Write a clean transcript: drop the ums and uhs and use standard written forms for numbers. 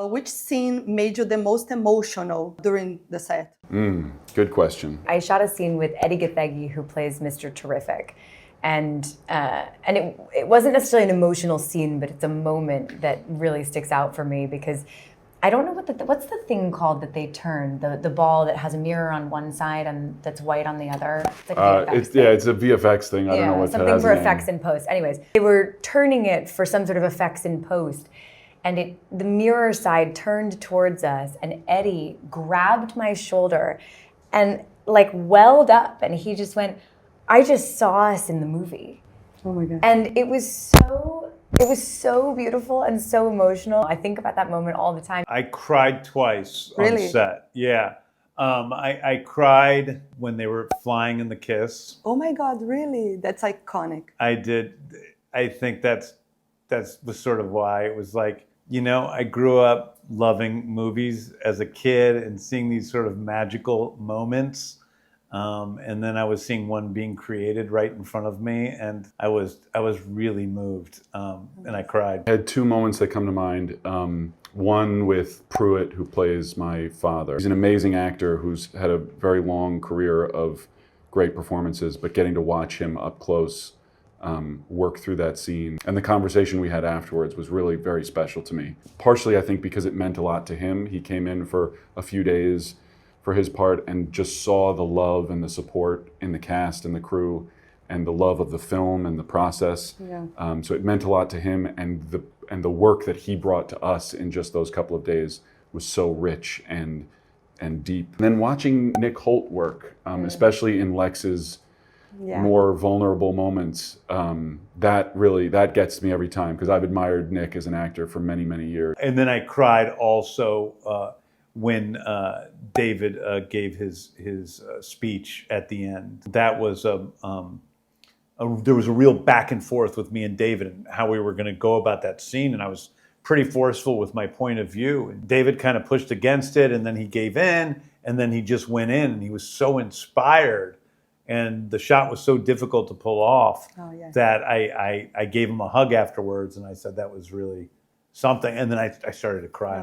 Which scene made you the most emotional during the set? Good question. I shot a scene with Eddie Gathegi, who plays Mr. Terrific. And it wasn't necessarily an emotional scene, but it's a moment that really sticks out for me because I don't know what's the thing called that they turn, the ball that has a mirror on one side and that's white on the other. It's like a VFX thing. It's a VFX thing. I don't know what that has. Something for effects in post. Anyways, they were turning it for some sort of effects in post. And the mirror side turned towards us, and Eddie grabbed my shoulder and like welled up, and he just went, "I just saw us in the movie." Oh my God. And it was so beautiful and so emotional. I think about that moment all the time. I cried twice Really? on set. Yeah. I cried when they were flying in the kiss. Oh my God, really? That's iconic. I did. I think that was sort of why it was like, you know, I grew up loving movies as a kid and seeing these sort of magical moments. And then I was seeing one being created right in front of me, and I was really moved, and I cried. I had two moments that come to mind. One with Pruitt, who plays my father. He's an amazing actor who's had a very long career of great performances, but getting to watch him up close work through that scene. And the conversation we had afterwards was really very special to me. Partially, I think, because it meant a lot to him. He came in for a few days for his part and just saw the love and the support in the cast and the crew and the love of the film and the process. Yeah. So it meant a lot to him, and the work that he brought to us in just those couple of days was so rich and deep. And then watching Nick Holt work, especially in Lex's more vulnerable moments, that gets me every time, because I've admired Nick as an actor for many, many years. And then I cried also when David gave his speech at the end. That was there was a real back and forth with me and David and how we were going to go about that scene, and I was pretty forceful with my point of view. And David kind of pushed against it, and then he gave in, and then he just went in, and he was so inspired. And the shot was so difficult to pull off that I gave him a hug afterwards, and I said that was really something. And then I started to cry.